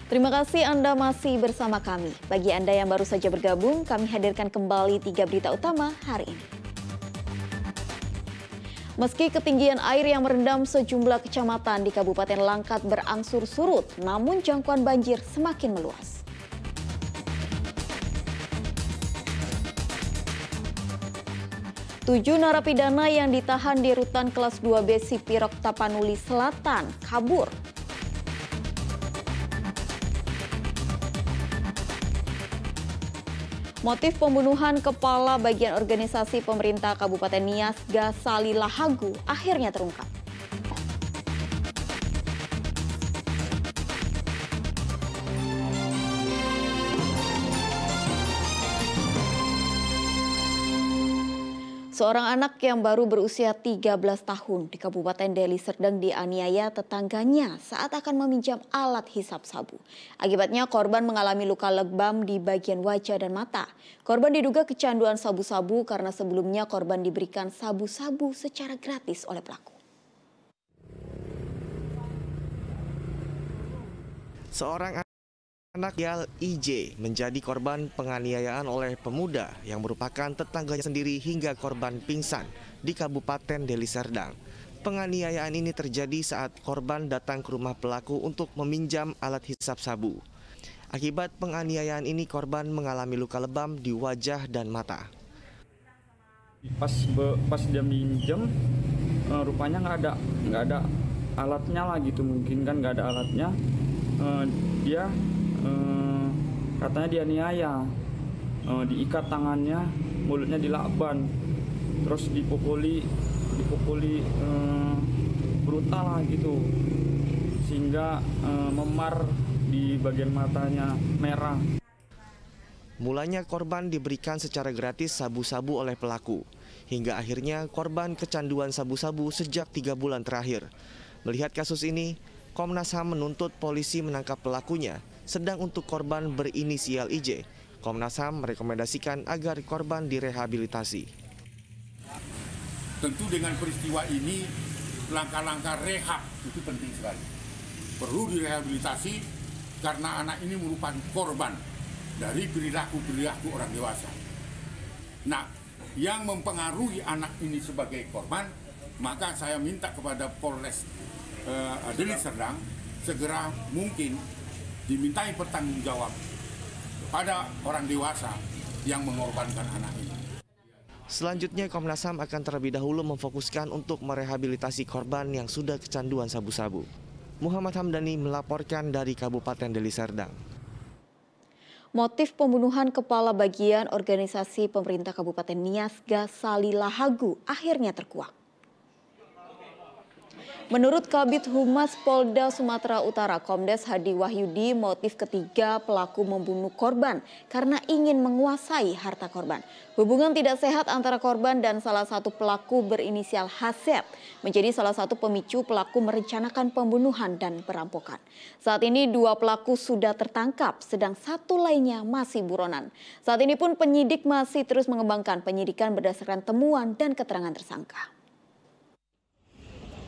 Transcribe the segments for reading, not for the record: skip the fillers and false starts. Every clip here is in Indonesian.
Terima kasih Anda masih bersama kami. Bagi Anda yang baru saja bergabung, kami hadirkan kembali 3 berita utama hari ini. Meski ketinggian air yang merendam sejumlah kecamatan di Kabupaten Langkat berangsur surut, namun jangkauan banjir semakin meluas. Tujuh narapidana yang ditahan di rutan kelas 2B Sipirok Tapanuli Selatan kabur. Motif pembunuhan kepala bagian organisasi pemerintah Kabupaten Nias Gasali Lahagu akhirnya terungkap. Seorang anak yang baru berusia 13 tahun di Kabupaten Deli Serdang dianiaya tetangganya saat akan meminjam alat hisap sabu. Akibatnya korban mengalami luka lebam di bagian wajah dan mata. Korban diduga kecanduan sabu-sabu karena sebelumnya korban diberikan sabu-sabu secara gratis oleh pelaku. Seorang anak Yal IJ menjadi korban penganiayaan oleh pemuda yang merupakan tetangganya sendiri hingga korban pingsan di Kabupaten Deli Serdang. Penganiayaan ini terjadi saat korban datang ke rumah pelaku untuk meminjam alat hisap sabu. Akibat penganiayaan ini korban mengalami luka lebam di wajah dan mata. Pas dia minjem, rupanya nggak ada alatnya lah gitu, mungkin kan nggak ada alatnya. Dia katanya dianiaya, diikat tangannya, mulutnya dilakban, terus dipukuli brutal lah gitu, sehingga memar di bagian matanya merah. Mulanya korban diberikan secara gratis sabu-sabu oleh pelaku, hingga akhirnya korban kecanduan sabu-sabu sejak 3 bulan terakhir. Melihat kasus ini, Komnas HAM menuntut polisi menangkap pelakunya. Sedang untuk korban berinisial IJ, Komnas HAM merekomendasikan agar korban direhabilitasi. Tentu dengan peristiwa ini, langkah-langkah rehab itu penting sekali. Perlu direhabilitasi karena anak ini merupakan korban dari perilaku orang dewasa. Nah, yang mempengaruhi anak ini sebagai korban, maka saya minta kepada Polres Deli Serdang segera mungkin dimintai pertanggungjawab kepada orang dewasa yang mengorbankan anak ini. Selanjutnya Komnas HAM akan terlebih dahulu memfokuskan untuk merehabilitasi korban yang sudah kecanduan sabu-sabu. Muhammad Hamdani melaporkan dari Kabupaten Deli Serdang. Motif pembunuhan kepala bagian organisasi pemerintah Kabupaten Nias Gasali Lahagu akhirnya terkuak. Menurut Kabid Humas Polda Sumatera Utara, Kombes Hadi Wahyudi, motif ketiga pelaku membunuh korban karena ingin menguasai harta korban. Hubungan tidak sehat antara korban dan salah satu pelaku berinisial HZ menjadi salah satu pemicu pelaku merencanakan pembunuhan dan perampokan. Saat ini 2 pelaku sudah tertangkap, sedang 1 lainnya masih buronan. Saat ini pun penyidik masih terus mengembangkan penyidikan berdasarkan temuan dan keterangan tersangka.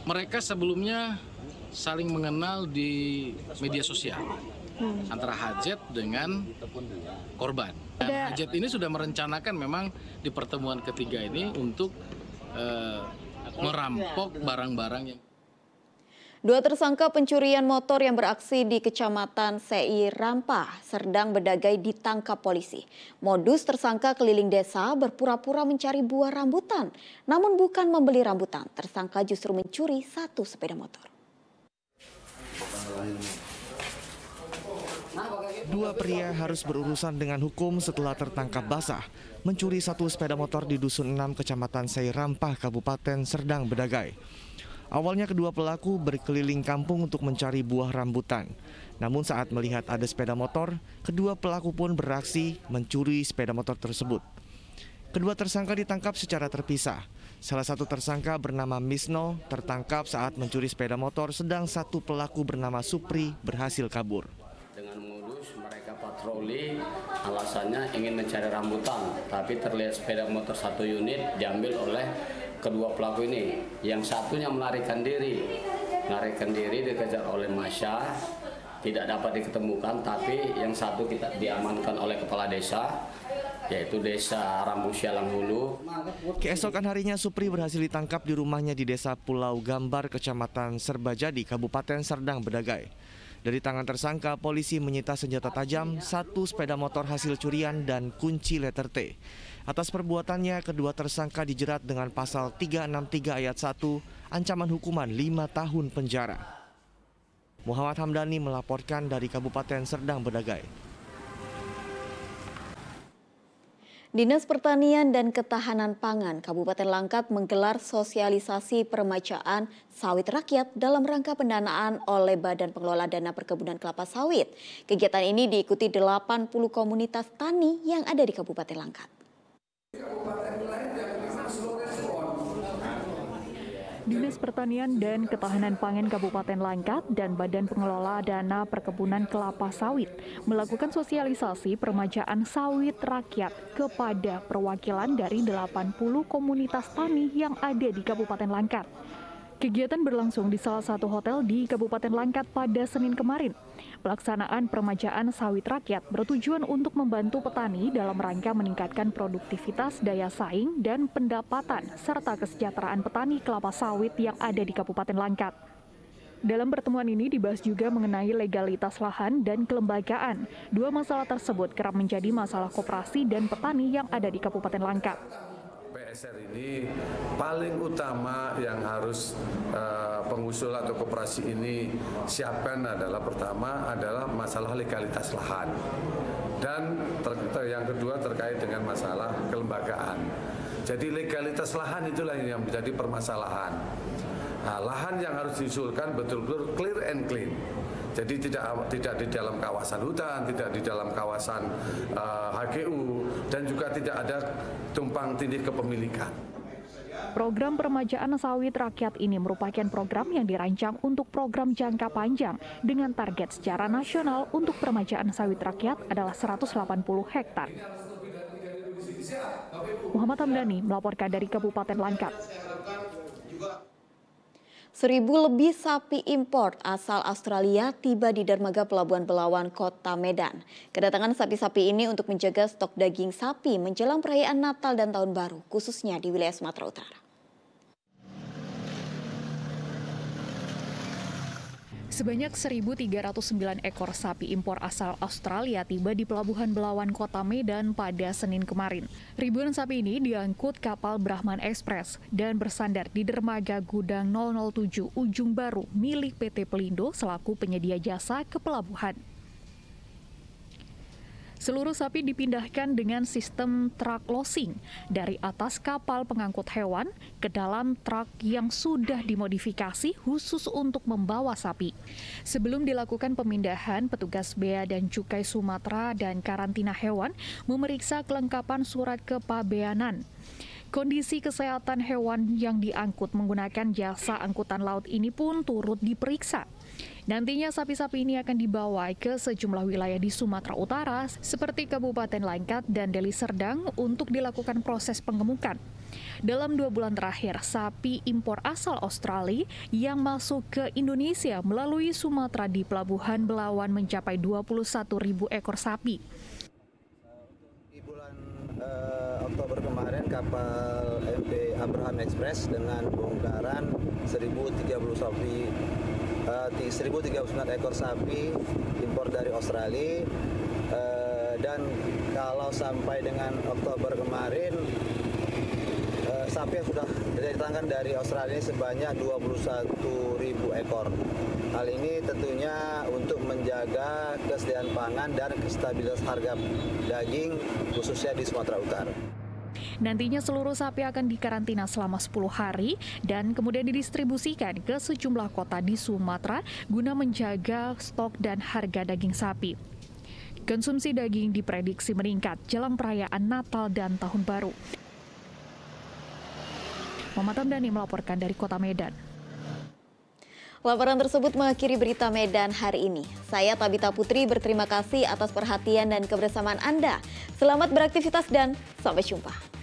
Mereka sebelumnya saling mengenal di media sosial antara Hajat dengan korban. Dan Hajat ini sudah merencanakan memang di pertemuan ketiga ini untuk merampok barang-barang yang... 2 tersangka pencurian motor yang beraksi di Kecamatan Sei Rampah, Serdang Bedagai ditangkap polisi. Modus tersangka keliling desa berpura-pura mencari buah rambutan. Namun bukan membeli rambutan, tersangka justru mencuri 1 sepeda motor. 2 pria harus berurusan dengan hukum setelah tertangkap basah mencuri 1 sepeda motor di Dusun 6 Kecamatan Sei Rampah, Kabupaten Serdang Bedagai. Awalnya kedua pelaku berkeliling kampung untuk mencari buah rambutan. Namun saat melihat ada sepeda motor, kedua pelaku pun beraksi mencuri sepeda motor tersebut. Kedua tersangka ditangkap secara terpisah. Salah satu tersangka bernama Misno tertangkap saat mencuri sepeda motor, sedang satu pelaku bernama Supri berhasil kabur. Dengan modus mereka patroli, alasannya ingin mencari rambutan, tapi terlihat sepeda motor 1 unit diambil oleh kedua pelaku ini. Yang satunya melarikan diri dikejar oleh massa tidak dapat diketemukan, tapi yang satu kita diamankan oleh kepala desa, yaitu Desa Rambu Sialang Hulu. Keesokan harinya Supri berhasil ditangkap di rumahnya di Desa Pulau Gambar, Kecamatan Serbajadi, Kabupaten Serdang Bedagai. Dari tangan tersangka, polisi menyita senjata tajam, 1 sepeda motor hasil curian, dan kunci letter T. Atas perbuatannya, kedua tersangka dijerat dengan pasal 363 ayat 1, ancaman hukuman 5 tahun penjara. Muhammad Hamdani melaporkan dari Kabupaten Serdang Bedagai. Dinas Pertanian dan Ketahanan Pangan Kabupaten Langkat menggelar sosialisasi permajaan sawit rakyat dalam rangka pendanaan oleh Badan Pengelola Dana Perkebunan Kelapa Sawit. Kegiatan ini diikuti 80 komunitas tani yang ada di Kabupaten Langkat. Dinas Pertanian dan Ketahanan Pangan Kabupaten Langkat dan Badan Pengelola Dana Perkebunan Kelapa Sawit melakukan sosialisasi permajaan sawit rakyat kepada perwakilan dari 80 komunitas tani yang ada di Kabupaten Langkat. Kegiatan berlangsung di salah satu hotel di Kabupaten Langkat pada Senin kemarin. Pelaksanaan permajaan sawit rakyat bertujuan untuk membantu petani dalam rangka meningkatkan produktivitas, daya saing, dan pendapatan, serta kesejahteraan petani kelapa sawit yang ada di Kabupaten Langkat. Dalam pertemuan ini dibahas juga mengenai legalitas lahan dan kelembagaan. Dua masalah tersebut kerap menjadi masalah koperasi dan petani yang ada di Kabupaten Langkat. PSR ini paling utama yang harus pengusul atau koperasi ini siapkan adalah pertama adalah masalah legalitas lahan dan yang kedua terkait dengan masalah kelembagaan. Jadi legalitas lahan itulah yang menjadi permasalahan. Nah, lahan yang harus diusulkan betul-betul clear and clean. Jadi tidak di dalam kawasan hutan, tidak di dalam kawasan HGU, dan juga tidak ada tumpang tindih kepemilikan. Program permajaan sawit rakyat ini merupakan program yang dirancang untuk program jangka panjang dengan target secara nasional untuk permajaan sawit rakyat adalah 180 hektar. Muhammad Hamdani melaporkan dari Kabupaten Langkat. 1.000 lebih sapi impor asal Australia tiba di dermaga Pelabuhan Belawan, Kota Medan. Kedatangan sapi-sapi ini untuk menjaga stok daging sapi menjelang perayaan Natal dan Tahun Baru, khususnya di wilayah Sumatera Utara. Sebanyak 1.309 ekor sapi impor asal Australia tiba di Pelabuhan Belawan, Kota Medan pada Senin kemarin. Ribuan sapi ini diangkut kapal Brahman Express dan bersandar di dermaga Gudang 007 Ujung Baru milik PT Pelindo selaku penyedia jasa ke pelabuhan. Seluruh sapi dipindahkan dengan sistem truk lossing dari atas kapal pengangkut hewan ke dalam truk yang sudah dimodifikasi khusus untuk membawa sapi. Sebelum dilakukan pemindahan, petugas Bea dan Cukai Sumatera dan karantina hewan memeriksa kelengkapan surat kepabeanan. Kondisi kesehatan hewan yang diangkut menggunakan jasa angkutan laut ini pun turut diperiksa. Nantinya sapi-sapi ini akan dibawa ke sejumlah wilayah di Sumatera Utara seperti Kabupaten Langkat dan Deli Serdang untuk dilakukan proses pengemukan. Dalam 2 bulan terakhir, sapi impor asal Australia yang masuk ke Indonesia melalui Sumatera di Pelabuhan Belawan mencapai 21.000 ekor sapi. Di bulan Oktober kemarin kapal MV Abraham Express dengan bongkaran 1.039 ekor sapi impor dari Australia, dan kalau sampai dengan Oktober kemarin sapi yang sudah didatangkan dari Australia sebanyak 21.000 ekor. Hal ini tentunya untuk menjaga kesediaan pangan dan stabilitas harga daging khususnya di Sumatera Utara. Nantinya seluruh sapi akan dikarantina selama 10 hari dan kemudian didistribusikan ke sejumlah kota di Sumatera guna menjaga stok dan harga daging sapi. Konsumsi daging diprediksi meningkat jelang perayaan Natal dan Tahun Baru. Muhammad Hamdani melaporkan dari Kota Medan. Laporan tersebut mengakhiri berita Medan hari ini. Saya Tabita Putri berterima kasih atas perhatian dan kebersamaan Anda. Selamat beraktivitas dan sampai jumpa.